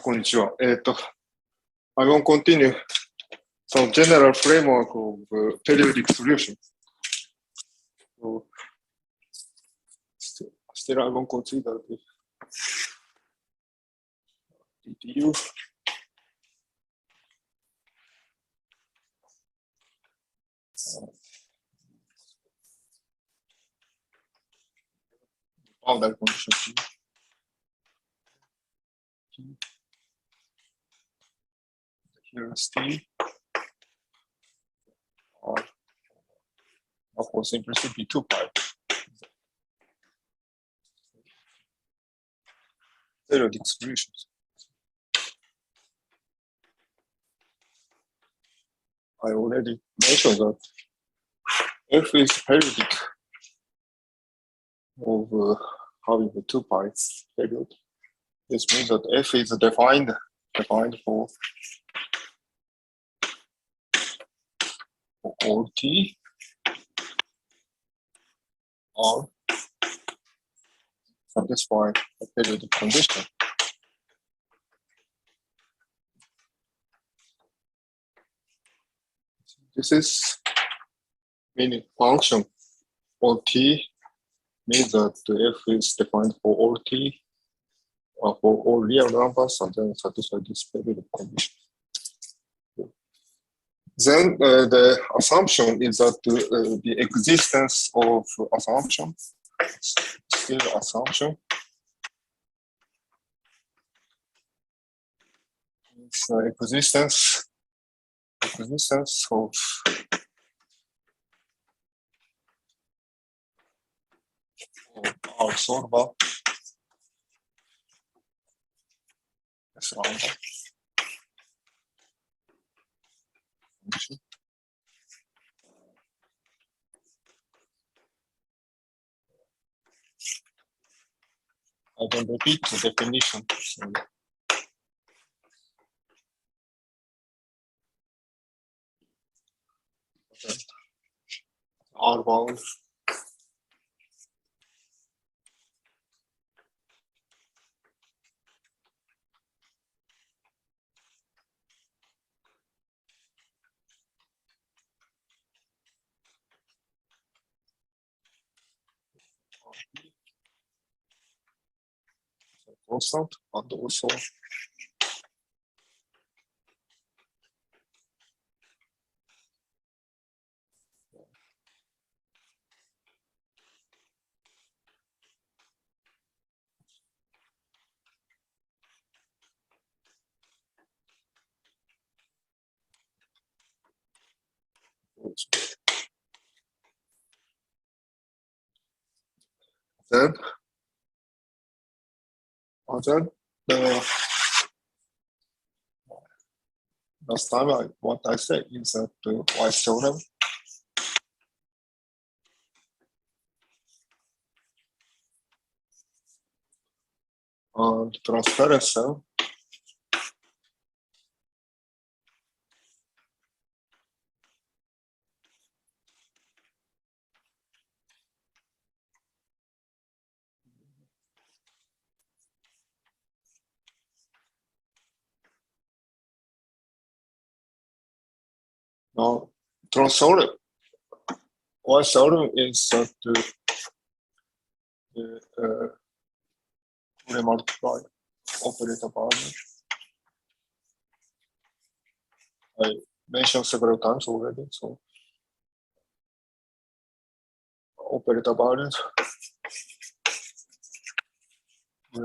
こんにちは。I won't continue. So, general framework of periodic solution. So, still I won't consider the DTU. Boundary condition. Here is T. Or, of course, simplicity 2 pi. Periodic solutions. I already mentioned that F is periodic of having a 2 pi period. This means that F is defined for all T or satisfy a periodic condition. This is meaning function on T means that the F is defined for all T or for all real numbers and then satisfy this periodic condition. Then the assumption is that the existence of assumption, still assumption, is existence of our solver S lambda. I don't repeat the definition. So R bound constant and also then last time what I said is that Weiss theorem and transparency now transform Weiss theorem is that the multiply operator boundary. I mentioned several times already, so operator boundary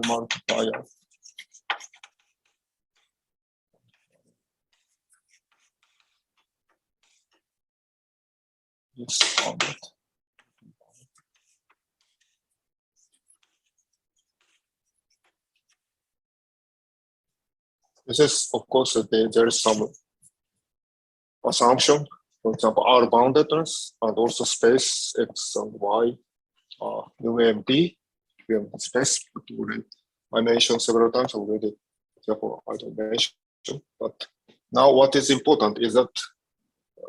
multiplier. Is bounded. This is, of course, there is some assumption, for example, R boundedness and also space X and Y, UMD, space. I mentioned several times already, therefore I don't mention. But now what is important is that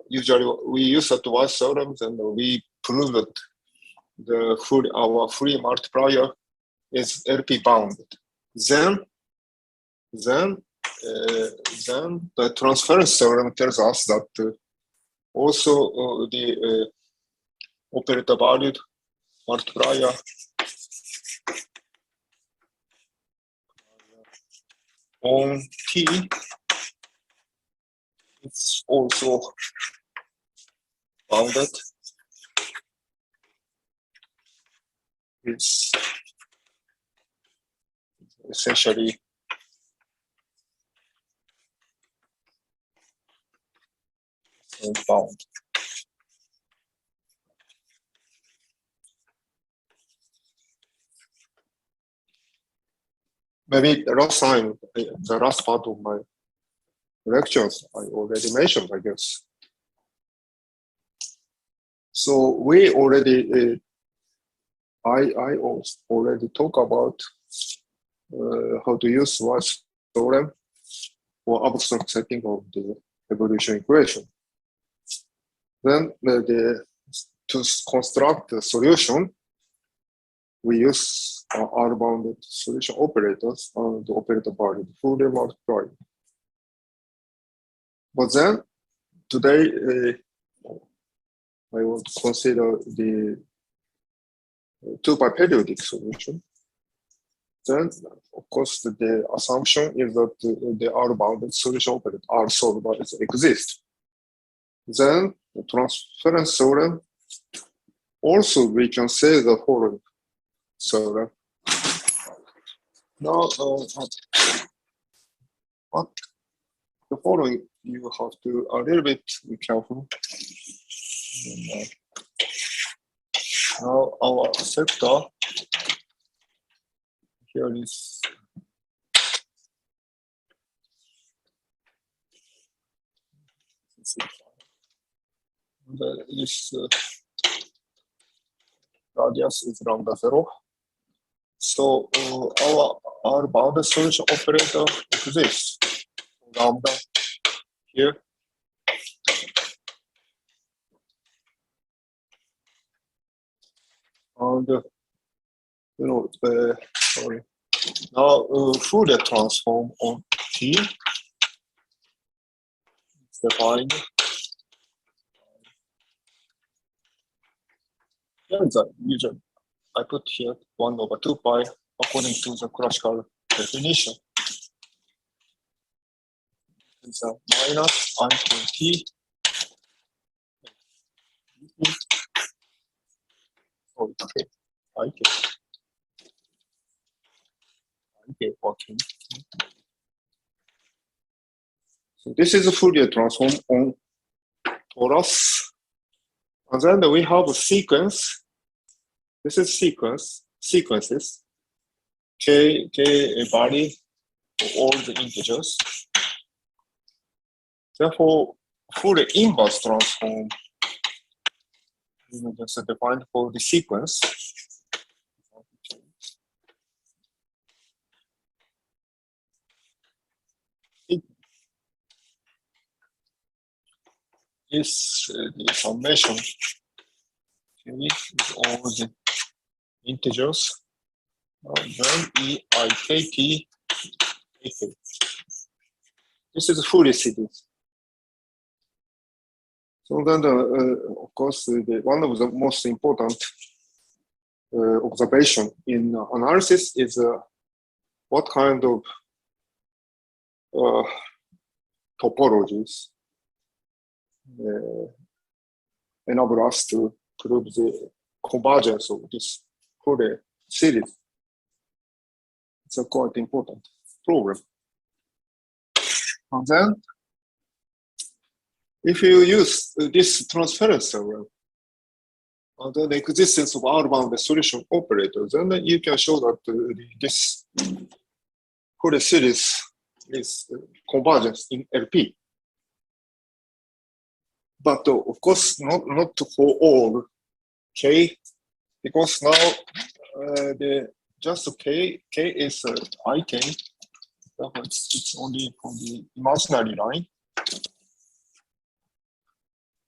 usually we use that Weiss theorem and we prove that our free multiplier is LP bounded. Then then the transference theorem tells us that also the operator valued multiplier on T is also bounded. It's essentially bound. Maybe the last time, the last part of my lectures, I already mentioned, I guess. So we already, I already talk about how to use Weiss theorem for abstract setting of the evolution equation. Then to construct the solution, we use R-bounded solution operators and the operator value fully multiplied. But then today I want to consider the 2-pi periodic solution. Then, of course, the assumption is that the R-bounded solution operator R solvers exist. Then the transference theorem. Also, we can say the following theorem. Now, but the following you have to a little bit be careful. Now our sector here is this radius is lambda 0. So our bounded solution operator exists. Lambda here. And sorry. Now Fourier transform on T is defined. Here is a usual. I put here 1/2 pi according to the classical definition. It's a minus I to T. Oh, okay. Okay. So this is a Fourier transform on torus. And then we have a sequence. This is sequences. K vary for all the integers. Therefore, Fourier inverse transform is defined for the sequence. It is the summation is all the integers. Then EIKT. This is a Fourier series. So then, of course, one of the most important observation in analysis is what kind of topologies enable us to prove the convergence of this Fourier series. It's a quite important problem. And then, if you use this transference theorem, then the existence of R-bounded solution operators, then you can show that this Fourier series is convergence in LP. But of course, not for all K, because now just K is IK. It's only for the imaginary line.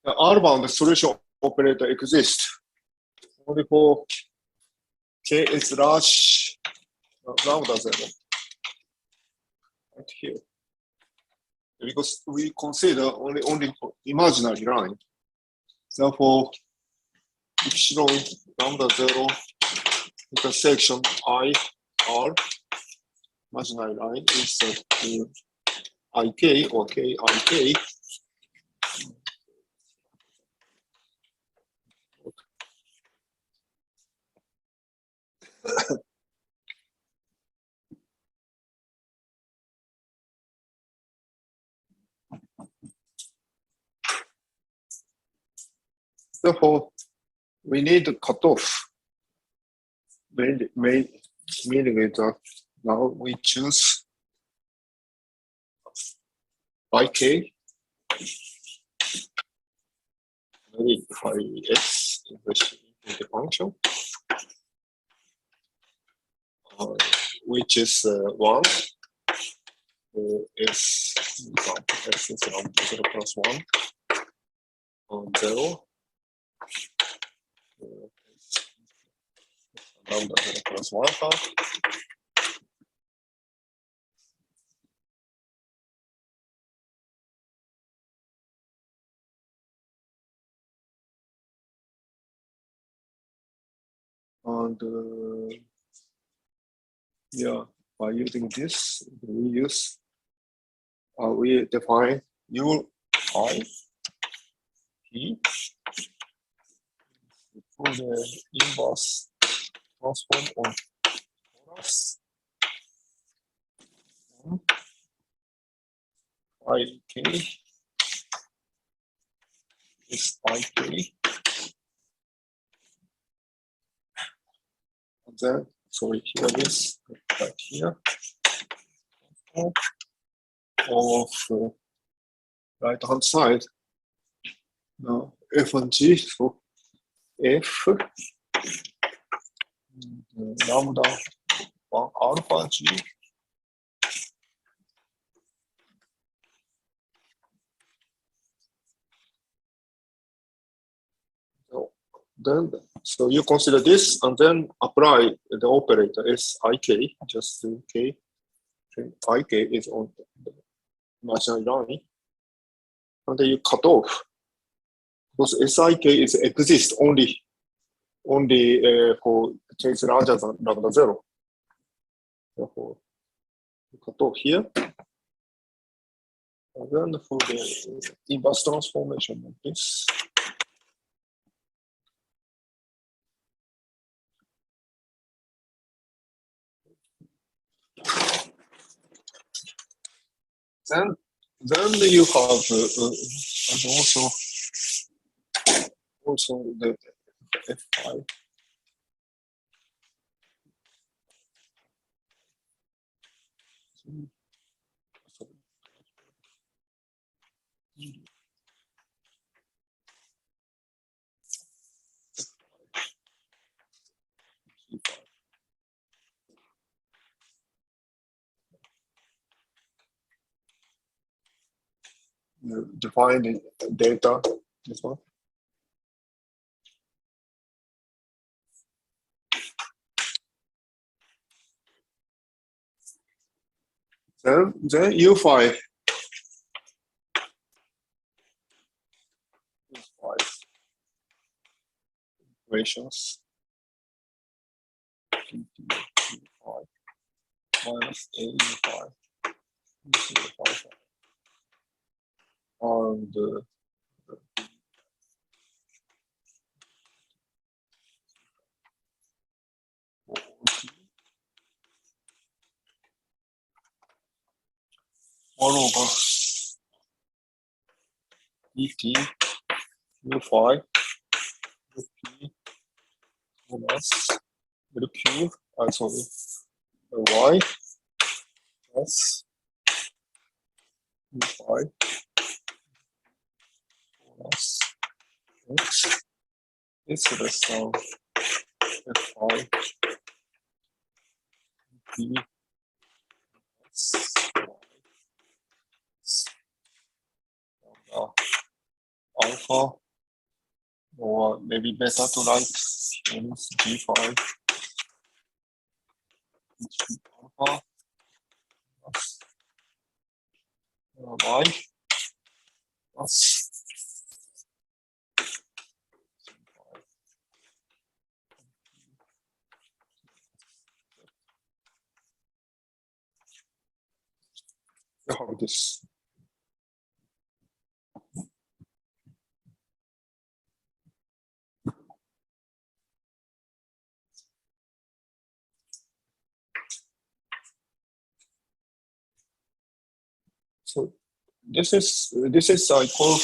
The R-bounded solution operator exists only for K is large lambda 0. right here. Because we consider only imaginary line. Therefore, epsilon lambda 0 intersection I R imaginary line is IK or KIK. Therefore, we need to cut off. Meaning is that now we choose IK, maybe phi S in the function, which is 1, S is 0 plus 1, 0, lambda 0 plus 1 half. And yeah, by using this, we define U I P for the inverse transform of torus IK is IK. And then, sorry, here is right here of right hand side. Now F and G, so F lambda 1 alpha G then, so you consider this and then apply the operator SIK, just K. IK is on the imaginary line. And then you cut off. Because SIK is exists only for case larger than lambda 0. Therefore, you cut off here. And then for the inverse transformation of this, then you have and also the F5. You define the data, this one. Then U5 equations U5 minus A U5 and all over ET U5 P minus LQ, sorry, Y plus U5 plus X is less than F5 P plus Y alpha, or maybe better to write minus G5 alpha plus y plus you have this. So this is I call,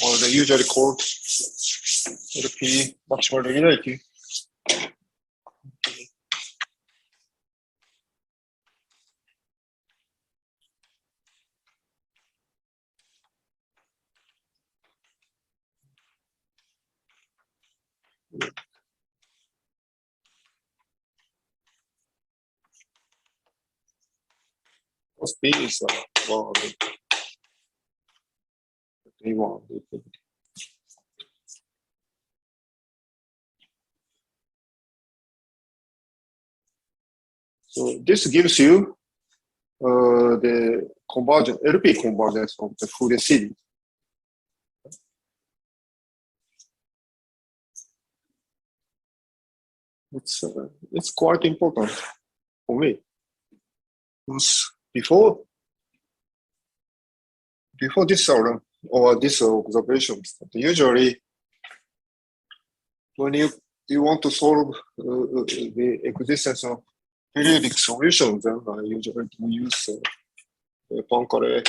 or they usually called LP maximal regularity. Plus B is well, one. So this gives you the convergence, LP convergence of the Fourier series. It's quite important for me. Because before this theorem or this observation, usually when you want to solve the existence of periodic solutions, then I usually use Poincare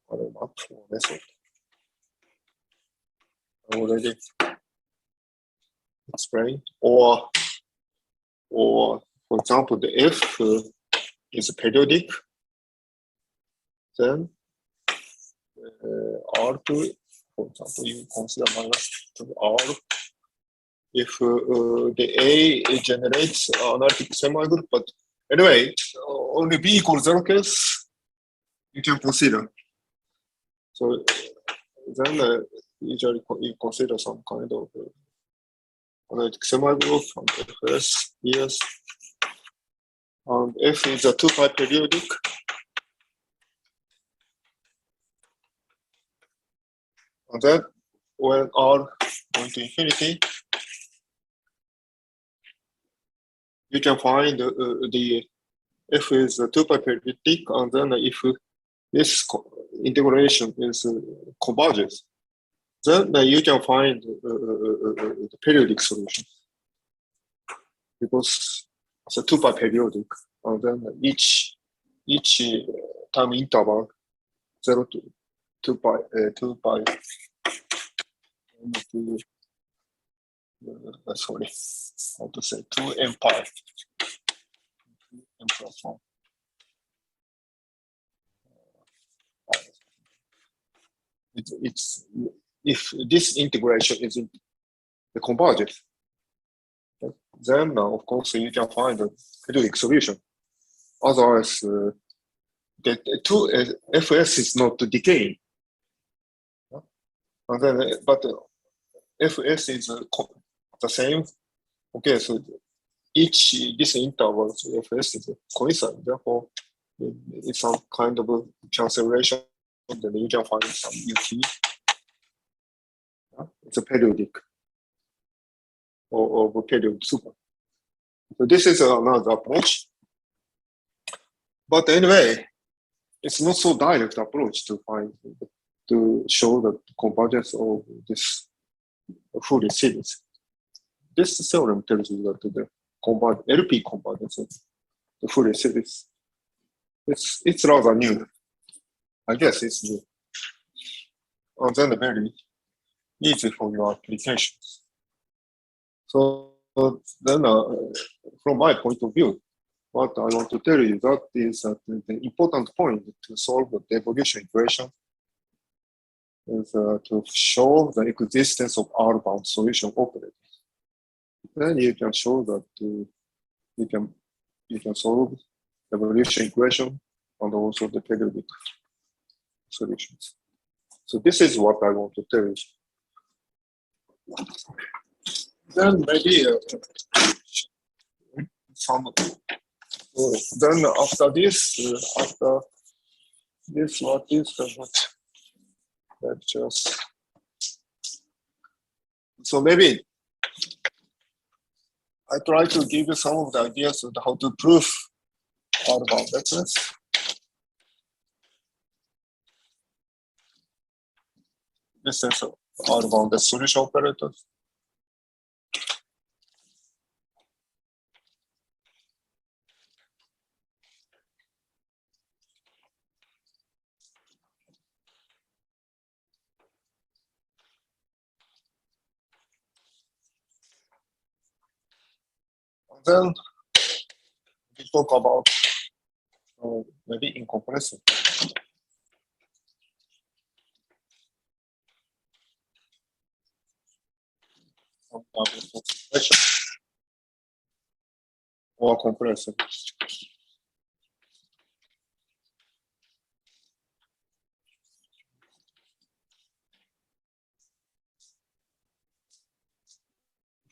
math method. I already explained. Or for example, the F is periodic, then R2, for example, you consider minus 2R. If the A generates analytic semigroup, but anyway, only B equals 0 case, you can consider. So then usually you consider some kind of analytic semigroup from FS, ES, and F is a 2-pi periodic. And then when R going to infinity, you can find the F is a 2-pi periodic, and then if this integration is converges, then you can find the periodic solution, because it's a 2-pi periodic, and then each time interval 0 to 2-pi 2-pi sorry, how to say 2m pi m plus 1. It's if this integration is in the convergence, then of course you can find a periodic solution. Otherwise, the two Fs is not decaying. And then, but Fs is the same. Okay, so this interval Fs is coincident. Therefore, it's some kind of a cancellation. Then you can find some UT. It's a periodic or periodic super. So this is another approach. But anyway, it's not so direct approach to show the convergence of this Fourier series. This theorem tells you that the LP convergence of the Fourier series, it's rather new. I guess it's new. And then very easy for your applications. So then from my point of view, what I want to tell you that is that the important point to solve the evolution equation is to show the existence of R-bound solution operators. Then you can show that you can solve the evolution equation and also the periodic solutions. So this is what I want to tell you. Then maybe some. Then after this, what is what? Let's just. So maybe I try to give you some of the ideas of how to prove R-boundedness. This is R-bounded solution operators. And then we talk about maybe incompressible. Or compressible.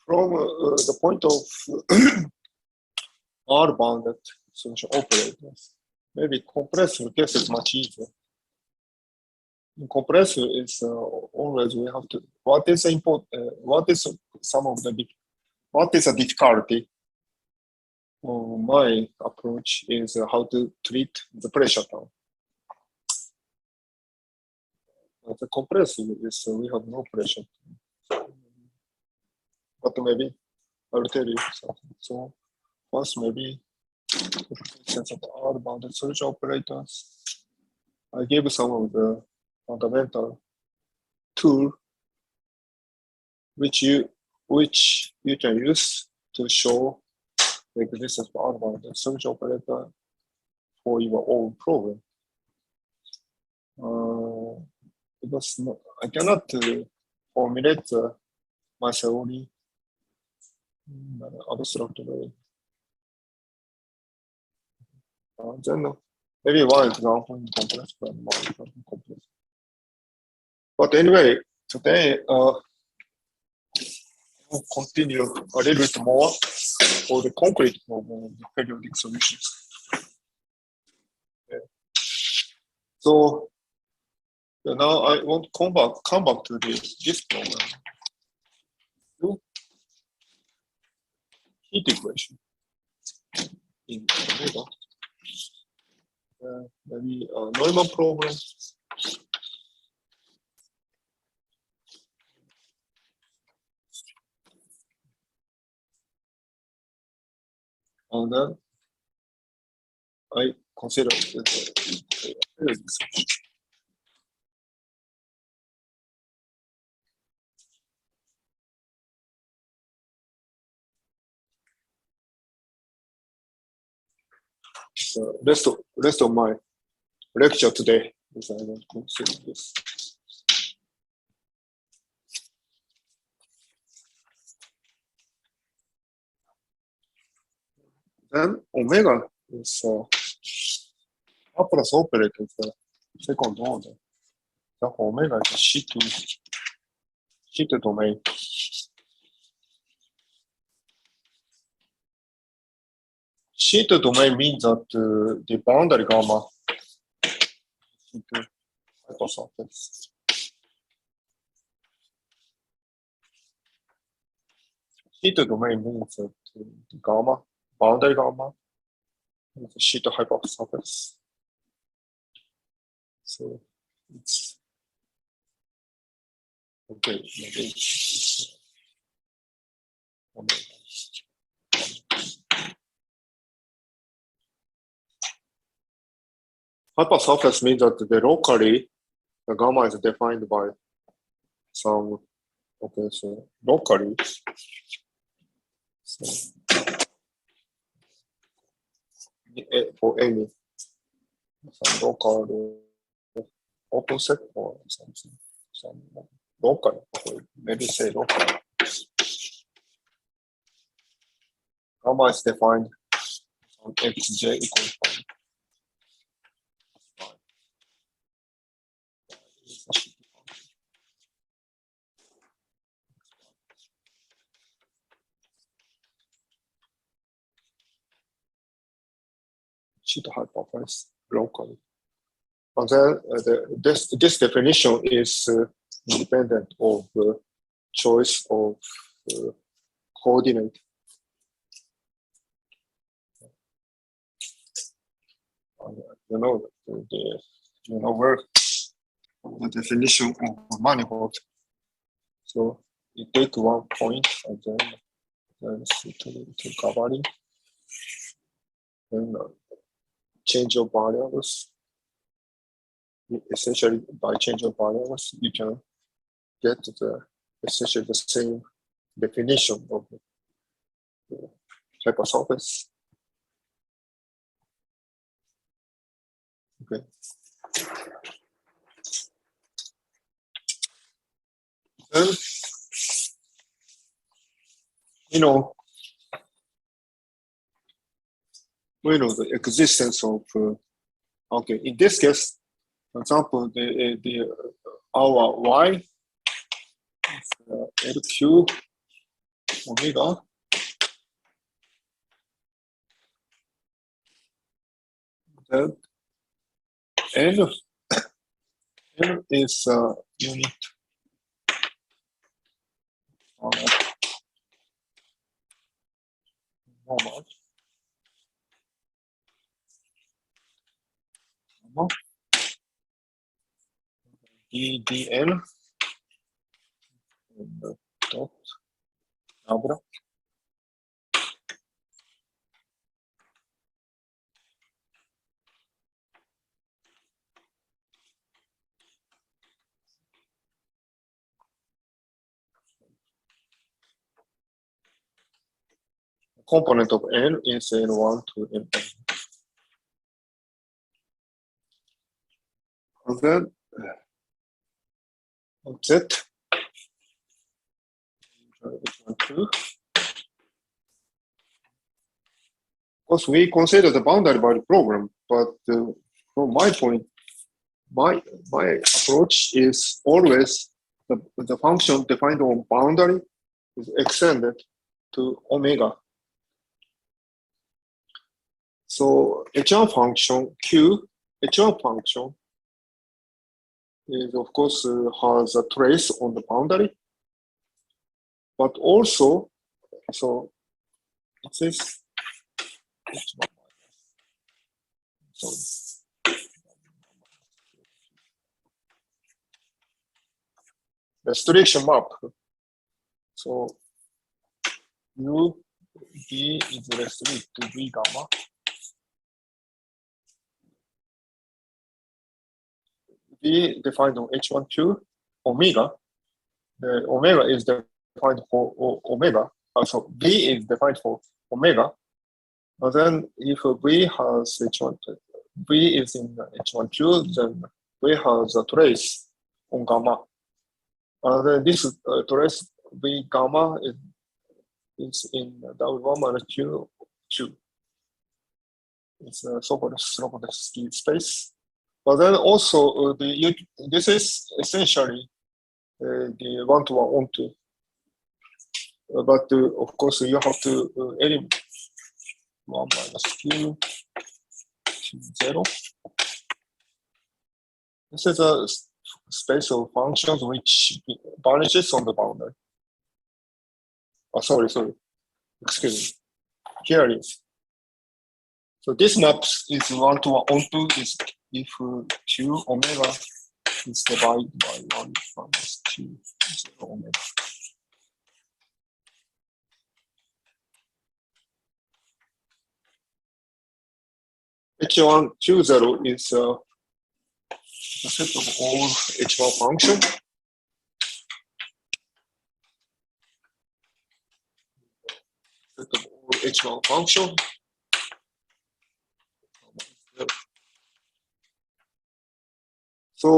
From the point of R-bounded solution operators, maybe compressor case is much easier. In compressor is always we have to. What is important? What is some of the what is a difficulty? My approach is how to treat the pressure down. The compressor is we have no pressure, but maybe I will tell you something. So first, maybe sense of R-bounded solution operators. I gave some of the fundamental tool which you can use to show the existence of R-bounded solution operator for your own problem. Because I cannot formulate my theory in an abstract way. Then maybe one example in complex, but one example in complex. But anyway, today we'll continue a little bit more for the concrete problem of the periodic solutions. Okay. So now I want to come back to this problem. Heat equation in omega. Maybe a Neumann problem. And then I consider the periodic solution. So rest of my lecture today is I will consider this. Then omega is Laplace operator is the second order. Therefore, omega is a sheet domain. Sheet domain means that the boundary gamma into hypersurface. Sheet domain means that the gamma, boundary gamma, is a sheet hypersurface. So it's okay. Maybe hypersurface means that the locally the gamma is defined by some. Okay, so locally. So, for any some local open set or something, some local, maybe say local. Gamma is defined on xj equals 1. should hyperparameterize locally. And then this definition is independent of the choice of coordinate. You know where the definition of manifold. So you take one point and then to covering, then change of variables. Essentially, by change of variables, you can get essentially the same definition of the hypersurface. Okay. Then, we know the existence of. Okay, in this case, for example, our y is LQ omega. Then N is unit normal. DN and dot abra. Component of N is N1 to N. And then Z H12. Of course, we consider the boundary by the program, but from my point, my approach is always the function defined on boundary is extended to omega. So H1 function Q, H1 function is of course has a trace on the boundary, but also so it says H1 restriction map. So U B is restricted to V gamma. V defined on H12 omega. The omega is defined for omega. So V is defined for omega. And then if V has H1, V is in H12, then V has a trace on gamma. And then this trace V gamma is in W1 minus Q. It's a so-called Slobodevsky space. But then also this is essentially the one-to-one onto. But of course you have to eliminate 1 minus Q to 0. This is a space of functions which vanishes on the boundary. Oh, sorry. Excuse me. Here it is. So this map is one-to-one onto is if Q omega is divided by 1 minus Q 0 omega. H1 Q0 is the set of all H1 functions. Set of all H1 functions. So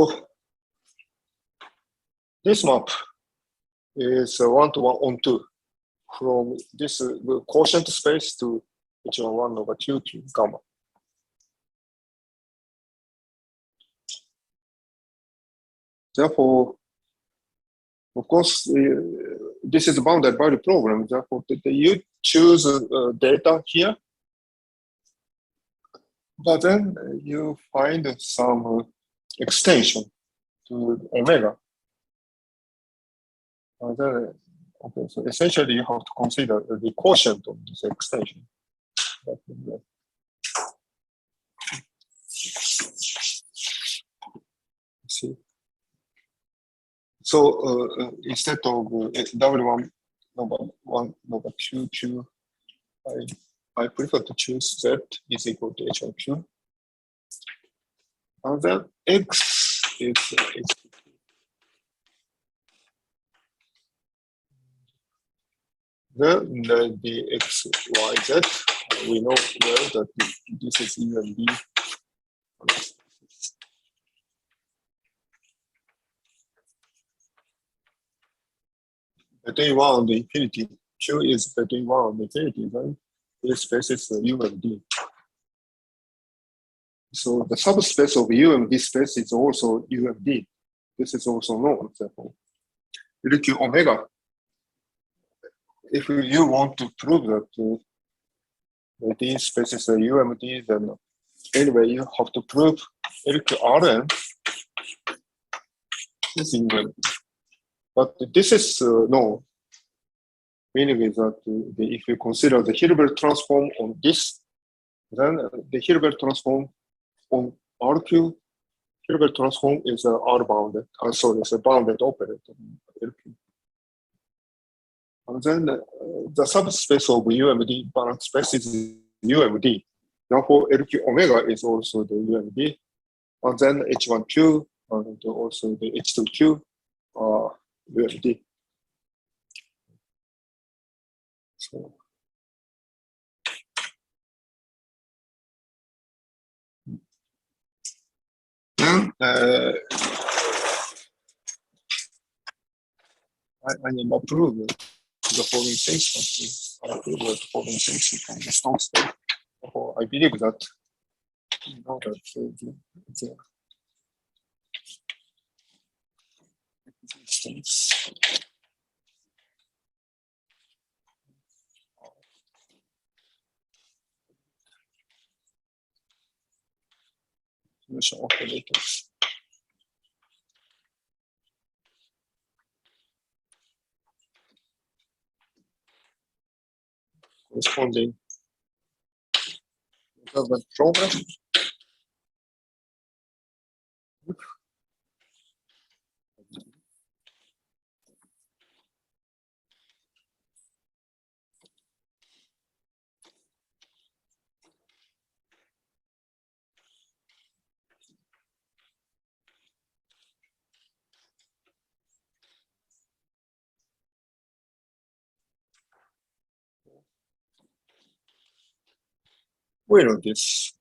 this map is one-to-one onto from this quotient space to H1 1 over Q to gamma. Therefore, of course, this is bounded by the program. Therefore, you choose data here. But then you find some extension to omega. Then, okay, so essentially you have to consider the quotient of this extension. See. So instead of W1 number Q, I prefer to choose Z is equal to H1Q. And then X is then the X, Y, Z. We know well that this is U and D. Between 1 and infinity, Q is between 1 and infinity, then this space is U and D. So the subspace of U and D space is also U and D. This is also known. Therefore, LQ omega. If you want to prove that D spaces are UMD, then anyway you have to prove LQ Rn is UMD. But this is no. Meaning is that if you consider the Hilbert transform on this, then the Hilbert transform on RQ, Hilbert transform is R-bounded. Sorry, it's a bounded operator. And then the subspace of UMD balance space is UMD. Therefore, LQ omega is also the UMD. And then H1Q and also the H2Q are UMD. So, then I am approved the following things. I approve the following things from the strong state. Therefore, I believe that you know that the existence solution operators corresponding development program. We know this.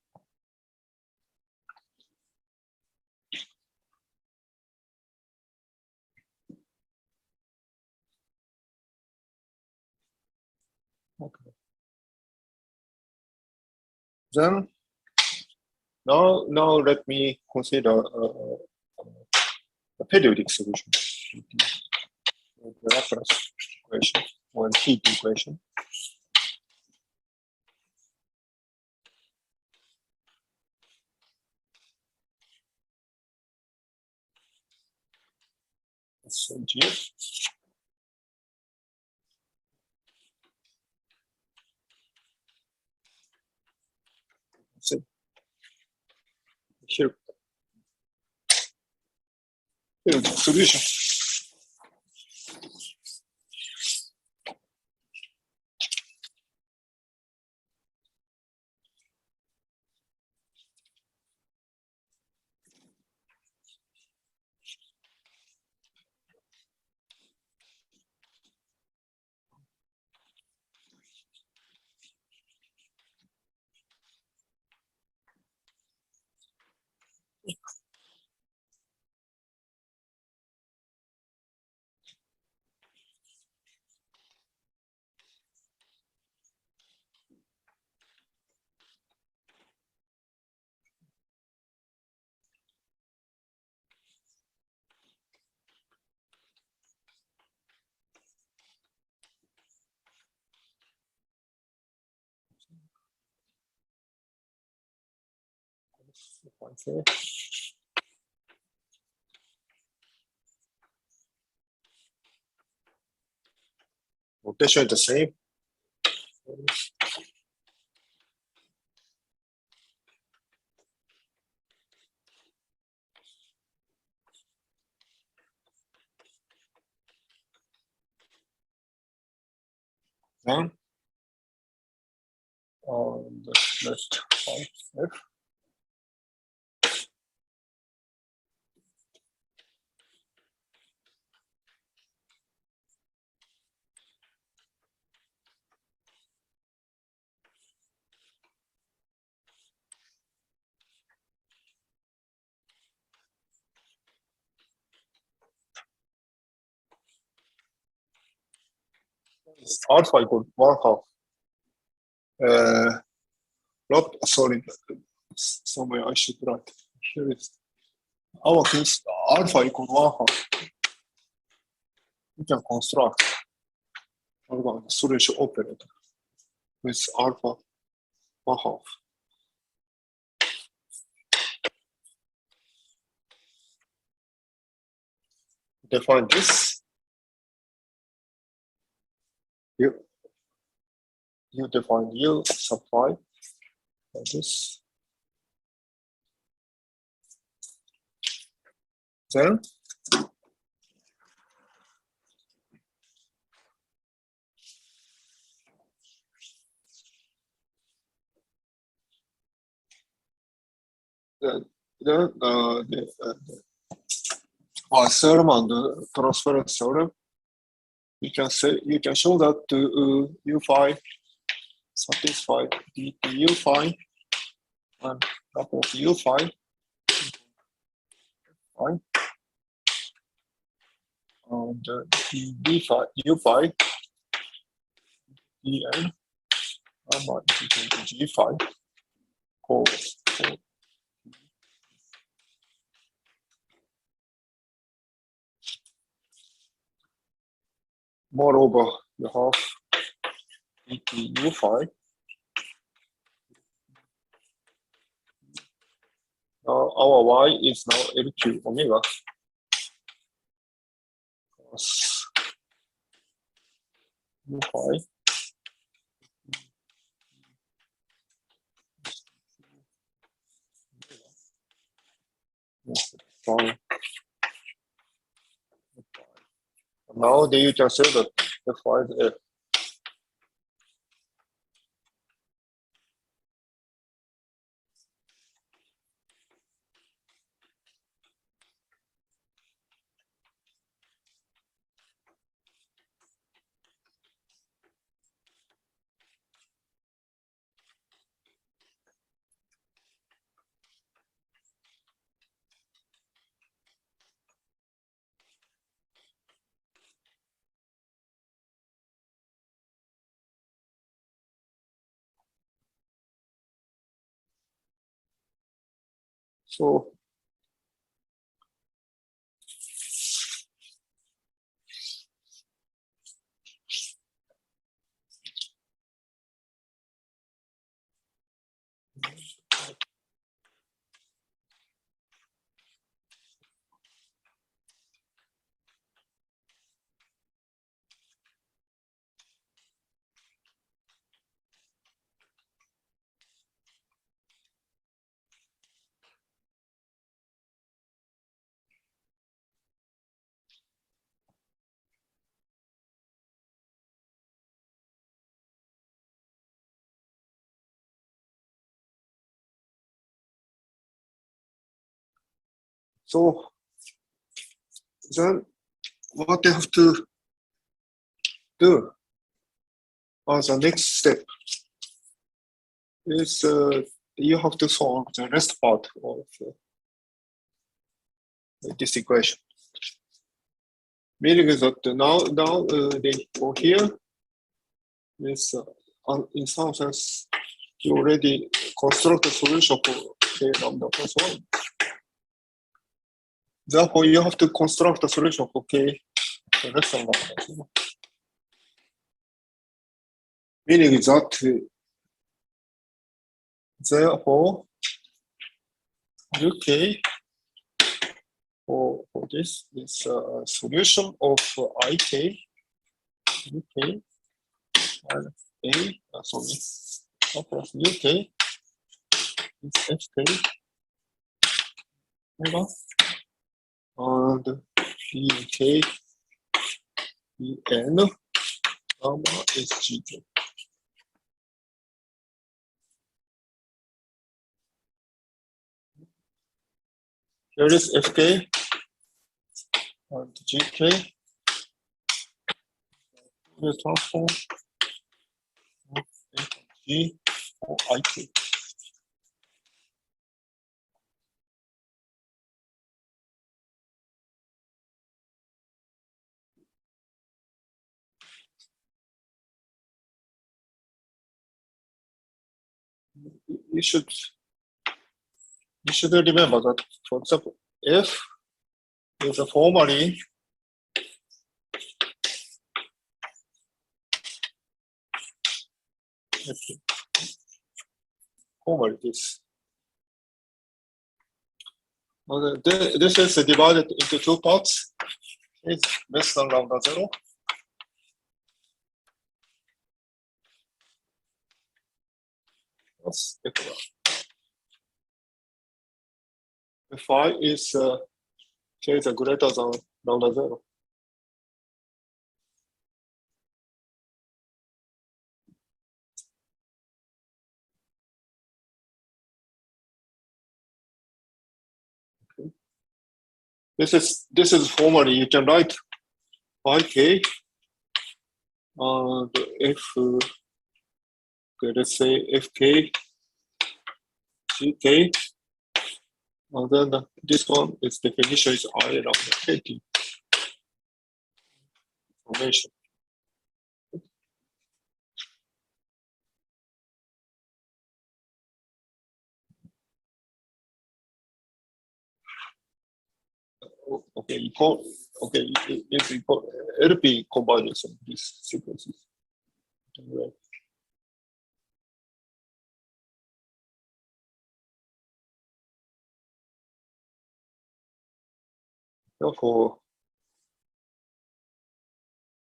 Okay. Then now let me consider a periodic solution. The reference equation or heat equation. So G. So here the solution. Okay. Rotation is the same. Then on the left side, left. Alpha equal 1/2. Sorry, somewhere I should write. Here is our case alpha equal 1/2. We can construct a solution operator with alpha 1/2. Define this. You define U sub phi like this. Then theorem and the transference theorem, you can show that U phi satisfy the U phi and of U phi and D phi U phi dn G phi cos. Moreover, you have U phi. Now our y is now LQ omega cos U phi phi. Now then you can say that the phi is F. So then what they have to do as the next step is you have to solve the rest part of this equation. Meaning that now they go here is in some sense you already construct a solution for k lambda plus 1. Therefore, you have to construct a solution for k less than lambda. Meaning that therefore UK for this is a solution of IK UK and A sorry plus UK is FK and BK BN gamma is GK. Here is FK and GK. The transform of G for IK. You should remember that, for example, F is a formally this. This is divided into two parts. It's less than lambda 0. That's equal. Phi is k is greater than lambda 0. Okay. This is formally you can write phi k and f. Okay, let's say fk gk. And then this one, its definition is I lambda kt formation. Okay, it's equal LP convergence of these sequences. Therefore,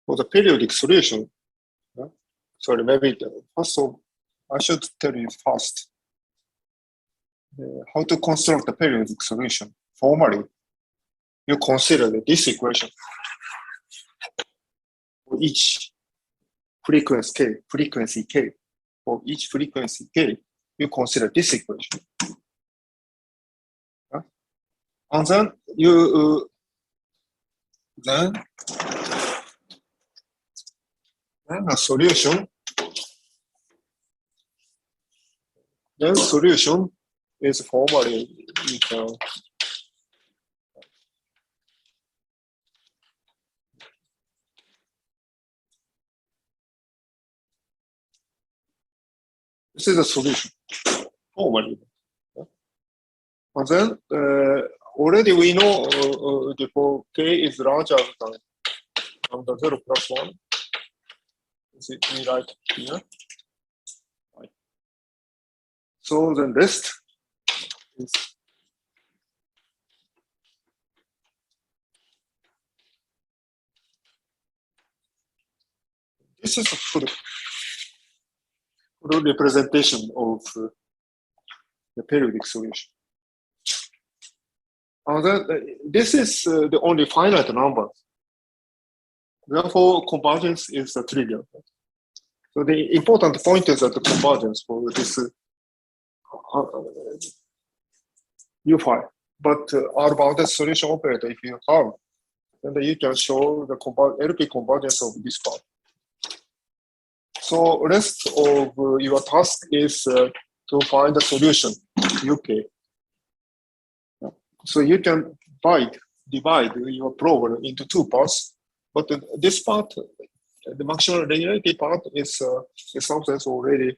for the periodic solution, sorry, maybe first of all, I should tell you first how to construct the periodic solution. Formally, you consider this equation for each frequency k. For each frequency k, you consider this equation. And then you then a solution. Then solution is formally you can this is a solution formally. And then already we know for k is larger than lambda 0 plus 1. Is it we write here? Right. So then rest is this is a full representation of the periodic solution. And then this is the only finite number. Therefore, convergence is trivial. So the important point is that the convergence for this U phi. But R bounded solution operator, if you have, then you can show the LP convergence of this part. So rest of your task is to find the solution, UK. So you can divide your problem into two parts. But this part, the maximum linearity part, is something already.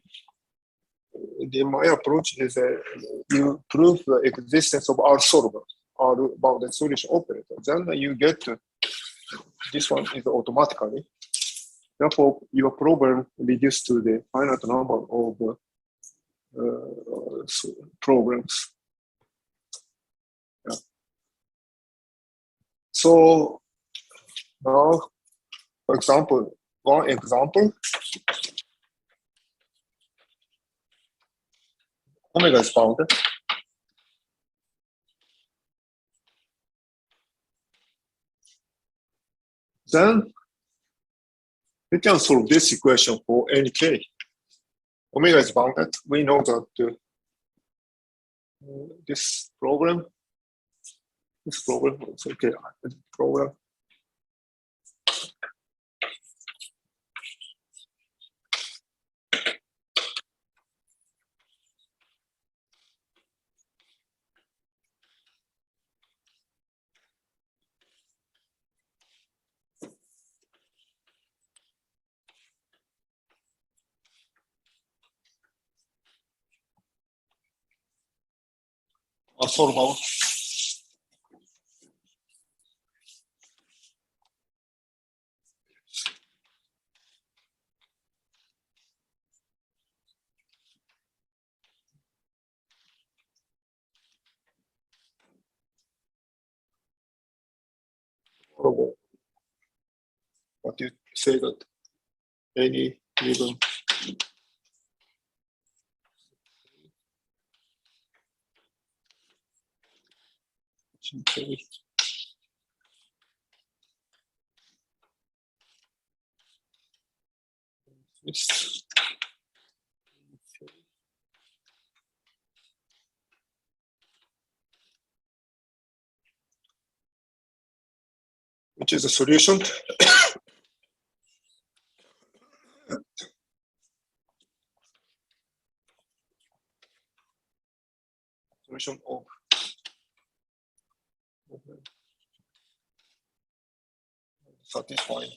My approach is you prove the existence of R solver, R bounded solution operator. Then you get this one is automatically. Therefore, your problem reduced to the finite number of problems. So now, for example, one example, omega is bounded. Then we can solve this equation for any k. Omega is bounded. We know that this problem is okay. Problem. Solve out. What you say that any given k is which is a solution of satisfying.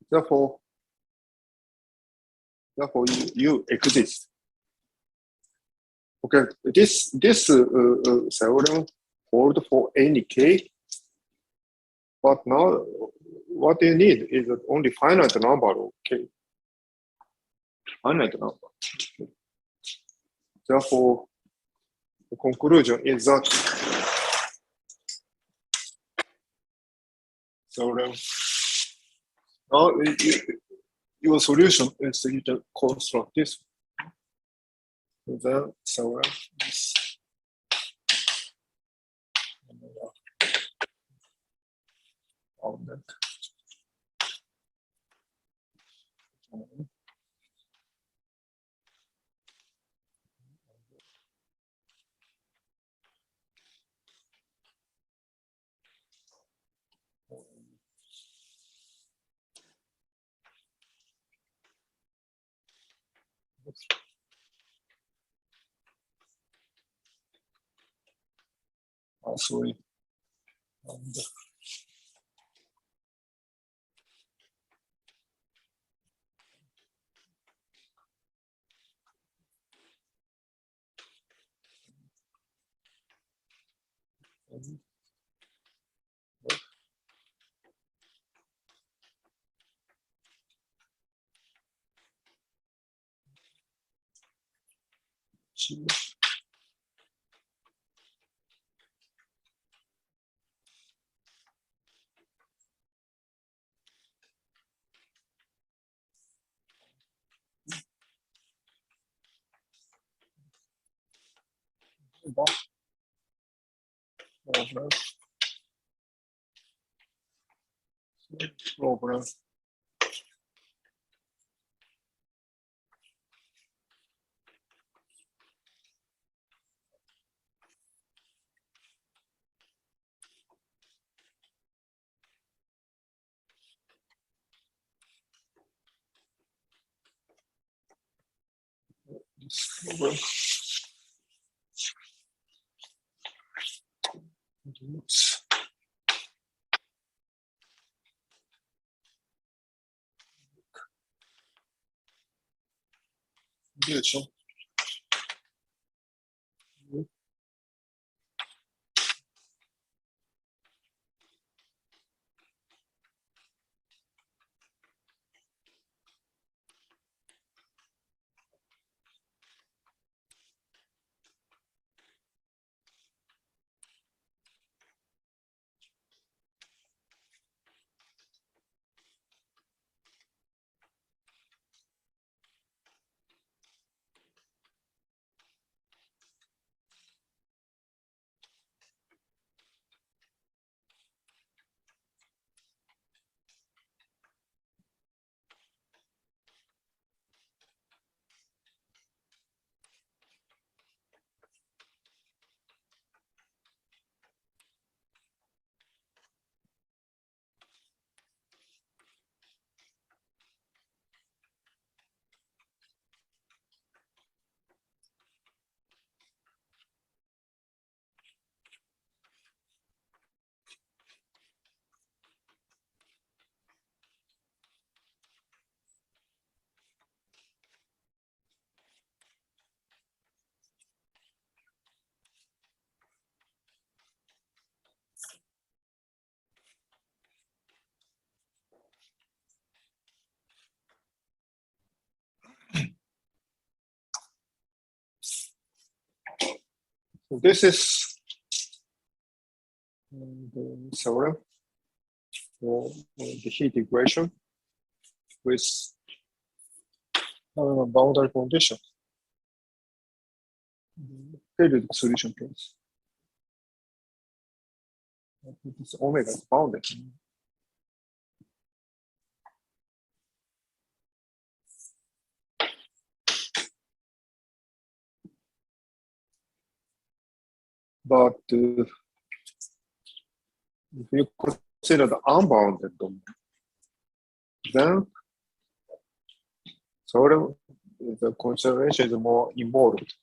Therefore, you exist. Okay, this theorem hold for any k, but now what you need is only finite number of k. Finite number. Therefore, the conclusion is that theorem. Now your solution is you can construct this. Then theorem is bounded. Sorry. Problem. 10. So this is the theorem for the heat equation with boundary condition. Periodic solution case. This omega is bounded. But if you consider the unbounded domain, then sort of the consideration is more involved,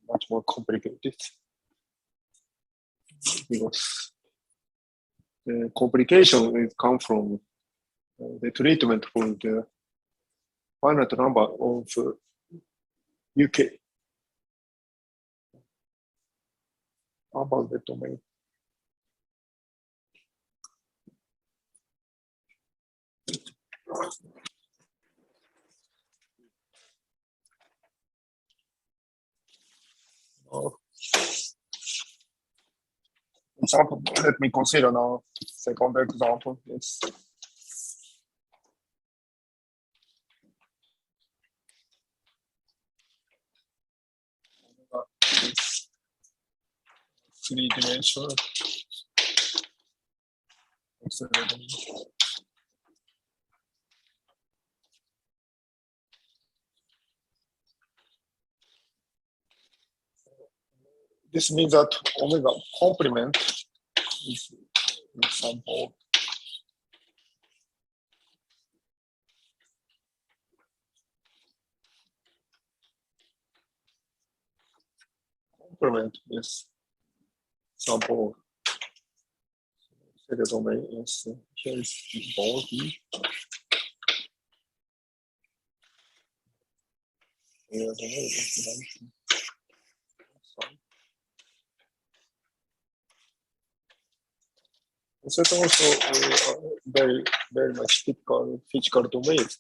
much more complicated. Because the complication will come from the treatment for the finite number of UK unbounded domain. Example, let me consider now second example. Yes. Three-dimensional. This means that omega complement is example. Complement is sample. Second domain is here is ball B. Here domain is dimension. It's also very, very much typical physical domains.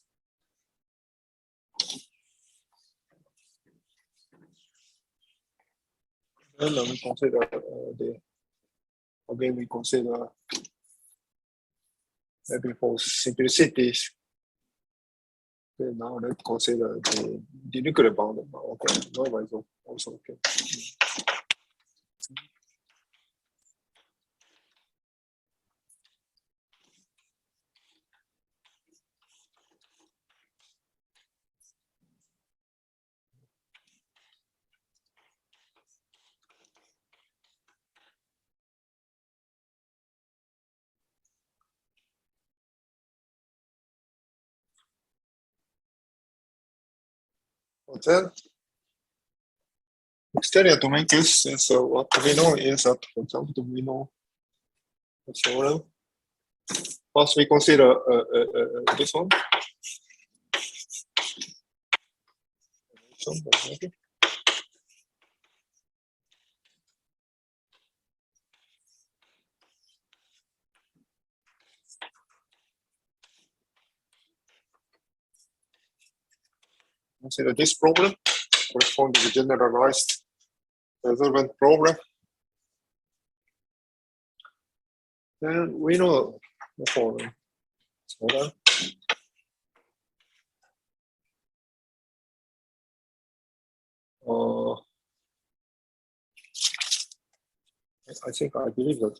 And then we consider again we consider maybe for simplicity. Okay, now let's consider the nuclear bound. Okay, normal is also okay. But then exterior domain case is what we know is that, for example, we know the theorem. First, we consider this one. Consider this problem correspond to the generalized resolvent problem. Then we know the following. So I think I believe that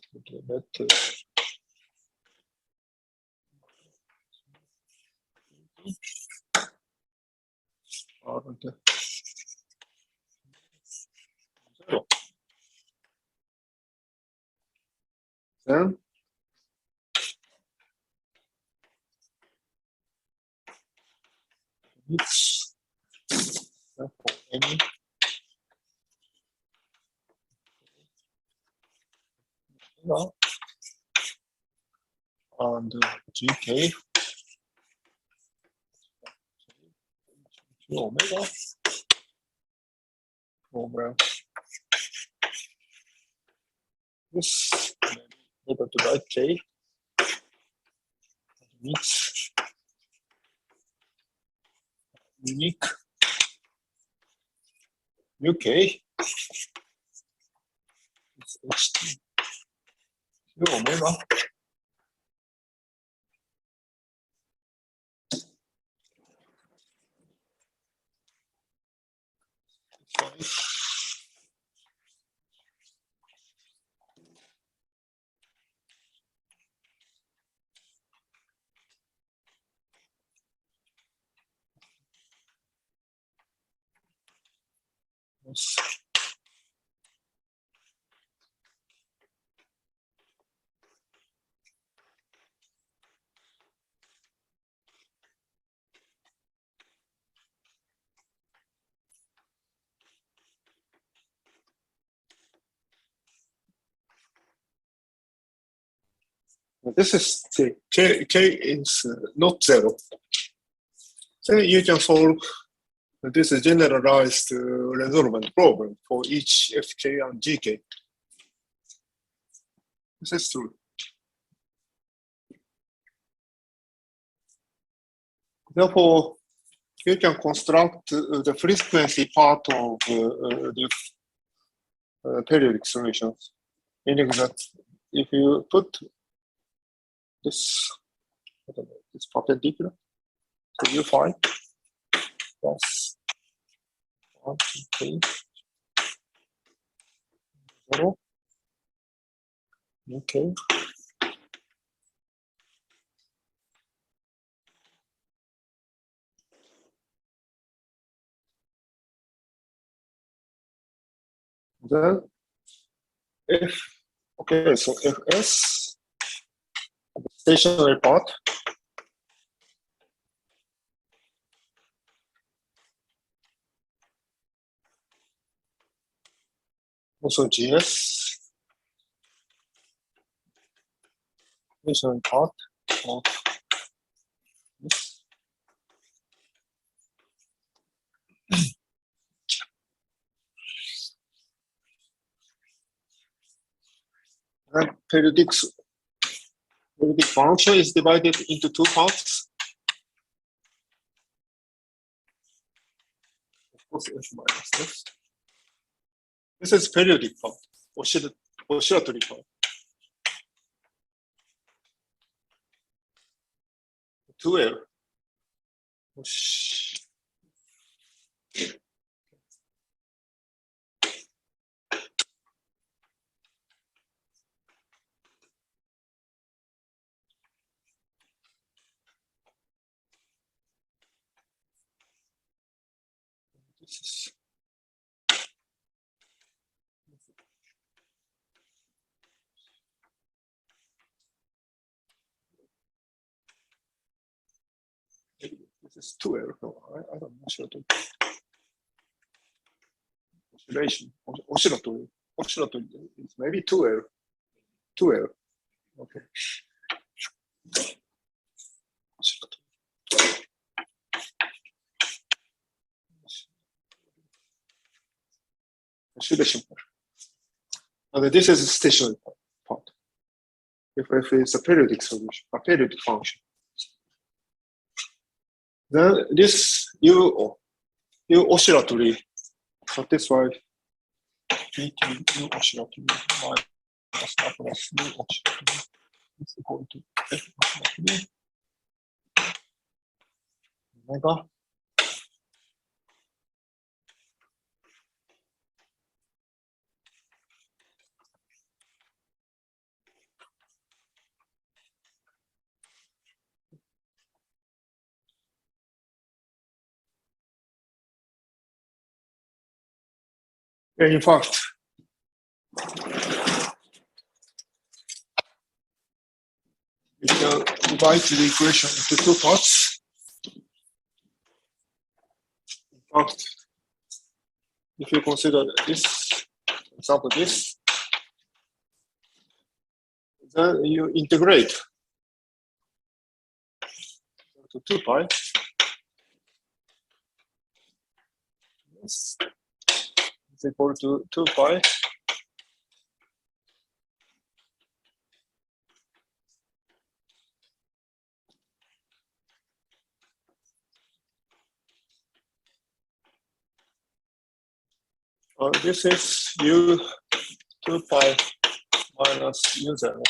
zero. Then it's any and GK omega over this able to write K meets unique UK is omega this is K is not zero. Then you can solve this generalized resolvent problem for each Fk and Gk. This is true. Therefore, you can construct the frequency part of the periodic solutions, meaning that if you put this perpendicular, so you find plus 1, 2, 3, 0, okay. Then if, okay, so if S, the stationary part, also GS, stationary part of this. And periodic function is divided into two parts. Of course, F minus this. This is periodic part, oscillatory part. 2L. This is 2L. No, I'm not sure. oscillation, oscillatory is maybe 2L. 2L. Okay. Oscillation part. And this is the stationary part. If it's a periodic solution, a periodic function, then this you oscillatory satisfy PT u oscillatory minus Laplace u oscillatory is equal to F oscillatory omega And in fact, we can divide the equation into two parts. In fact, if you consider this, for example, this, then you integrate to 2 pi. This is equal to 2 pi this is u 2 pi minus u0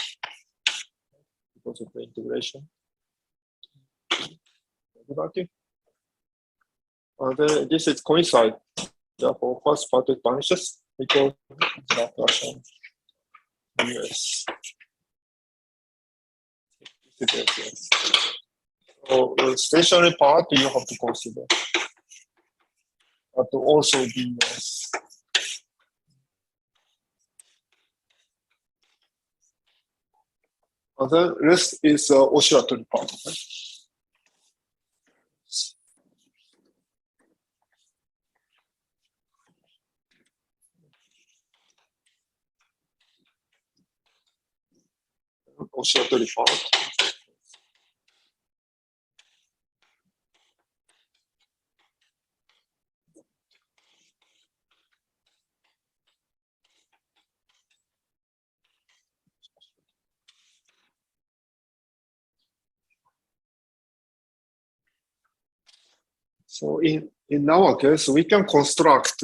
because of the integration. Then this is coincide. Therefore, first part it vanishes because that Russian US. So the stationary part you have to consider, but also the US. And then rest is oscillatory part. Right? Oscillatory part. So in our case, we can construct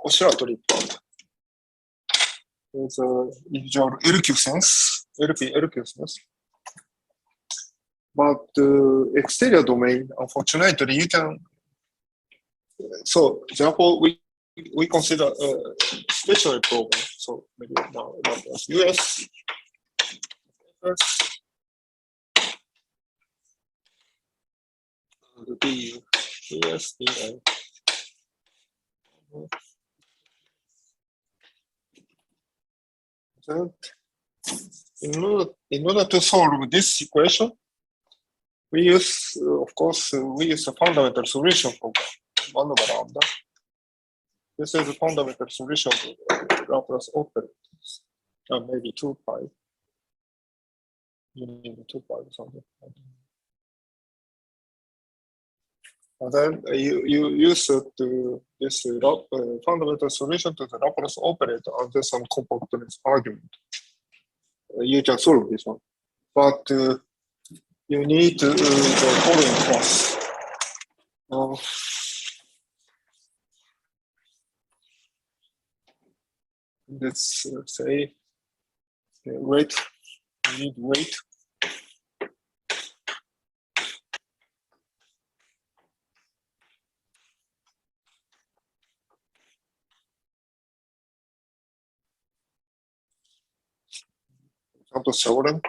oscillatory part. There's a individual LQ sense, LQ sense. But exterior domain, unfortunately, you can. So therefore, we consider a stationary problem. So maybe now that's US. The B US DA. Then in order to solve this equation, we use, of course, we use a fundamental solution for 1 over lambda. This is a fundamental solution of Laplace operators, maybe 2 pi. You need 2 pi or something. And then you use this fundamental solution to the Laplace operator under some compactness argument. You can solve this one, but you need the following class. Let's say weight. You need weight. Example theorem.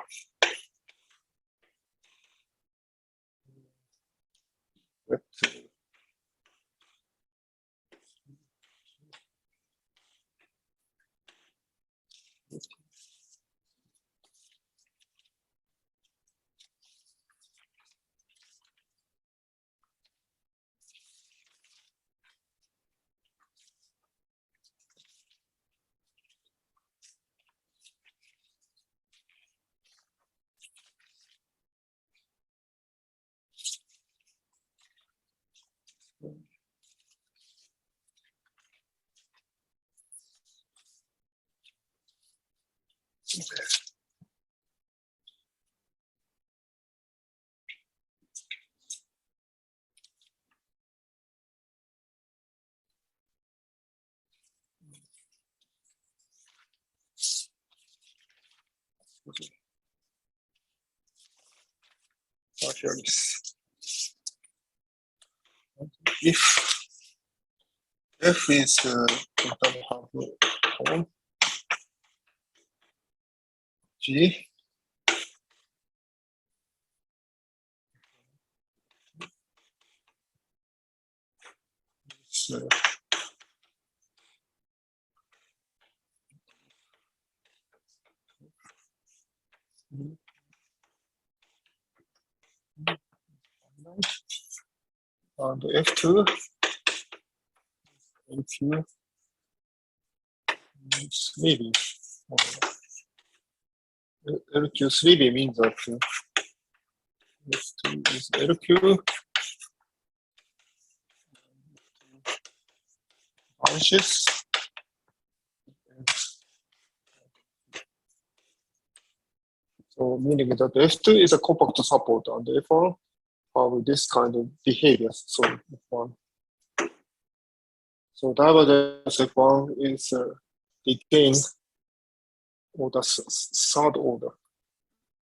Here is. If F is have G is and F2 LQ3B. LQ3B means that F2 is LQ branches. So meaning that F2 is a compact support and F1 have this kind of behavior. So F1. So divergence F1 is decaying order third order.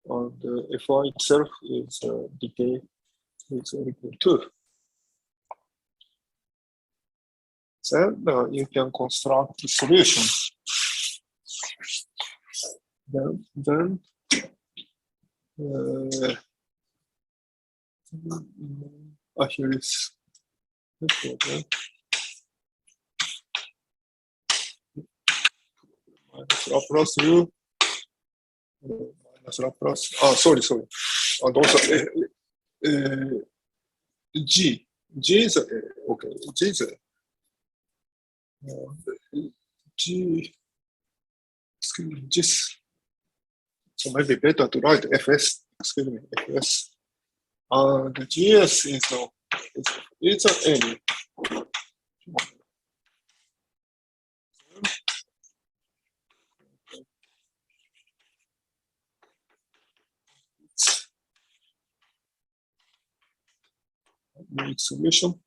And F1 itself is decay is equal to. Then you can construct the solution. Then here is minus Laplace U minus Laplace. Sorry. And also G is okay. G is G. Excuse me. This. So maybe better to write Fs. Excuse me. Fs. The GS is any. Solution.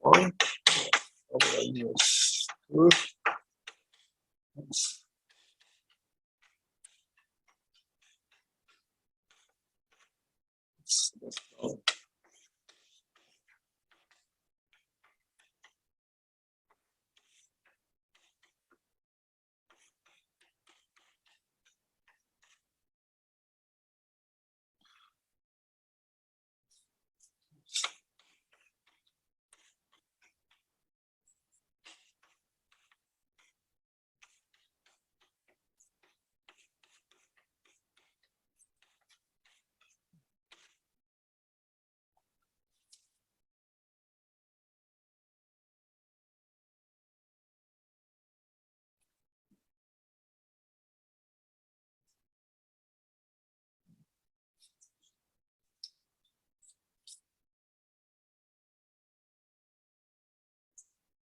One.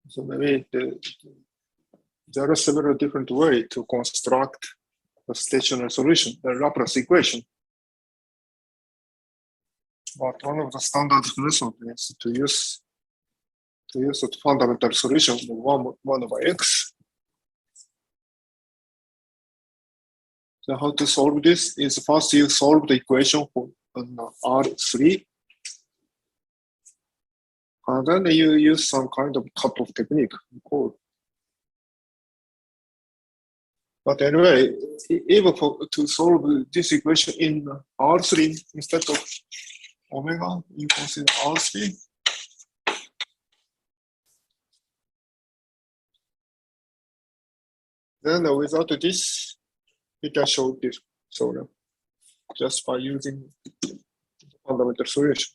So maybe there are several different ways to construct the stationary solution, the Laplace equation. But one of the standard methods is to use the fundamental solution of 1 over x. So how to solve this is first you solve the equation for R3. And then you use some kind of cut-off technique. But anyway, even to solve this equation in R3 instead of omega, you consider R3. Then without this, we can show this theorem just by using the fundamental solution.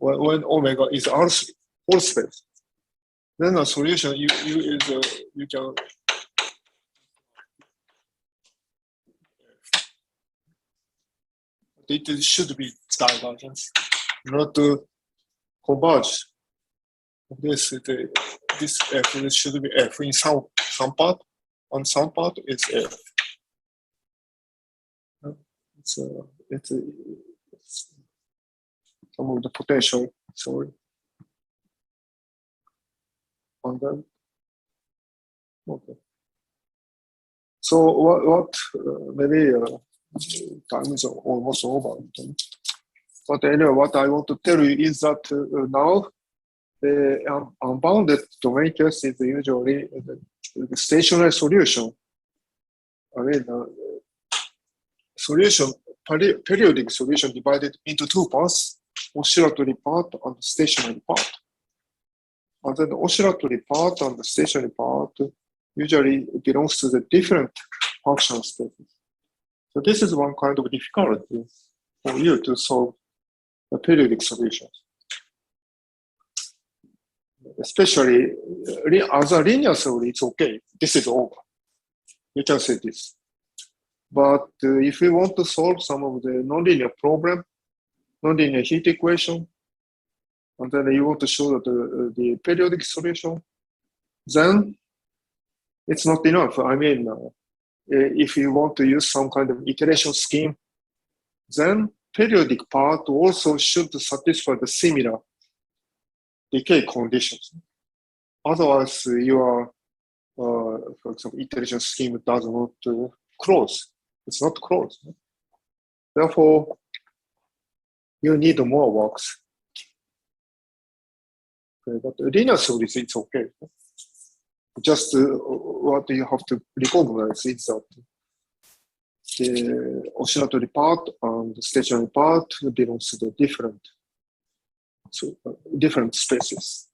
when omega is R3, whole space, then the solution you can it should be divergence, not to converge. This F should be F in some part, and some part is F. It's some of the potential. Sorry. And then, okay. So what maybe time is almost over. But anyway, what I want to tell you is that now the unbounded domain case is usually the stationary solution. I mean, periodic solution divided into two parts, oscillatory part and stationary part. And then the oscillatory part and the stationary part usually belongs to the different functional spaces. So this is one kind of difficulty for you to solve the periodic solutions. Especially as a linear theory, it's okay. This is over. You can say this. But if we want to solve some of the nonlinear problem, nonlinear heat equation, and then you want to show that the periodic solution, then it's not enough. I mean, if you want to use some kind of iteration scheme, then periodic part also should satisfy the similar decay conditions. Otherwise, your, for example, iteration scheme does not close. It's not closed. Therefore, you need more works. Okay, but linear theories, it's okay. Just what you have to recognize is that the oscillatory part and the stationary part belongs to the different spaces.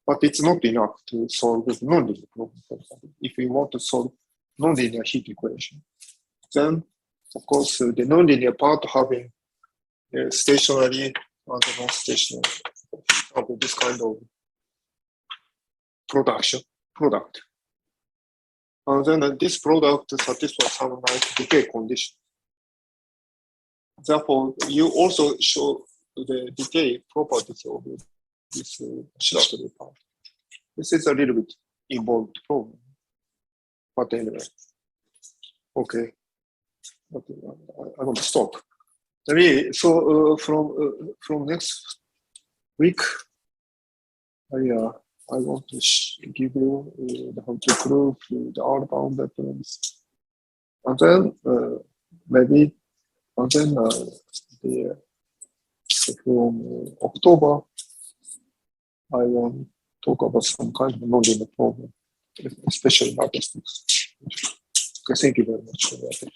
But it's not enough to solve the nonlinear problem. If we want to solve nonlinear heat equation, then of course the nonlinear part having stationary and non-stationary, this kind of product. And then this product satisfies some nice decay condition. Therefore, you also show the decay properties of this oscillatory part. This is a little bit involved problem. But anyway, okay. Okay, I'm going to stop. So from next week, I want to give you how to prove the outbound terms, and then maybe, and then from October, I want to talk about some kind of nonlinear problem, especially mathematics. Okay, thank you very much for that.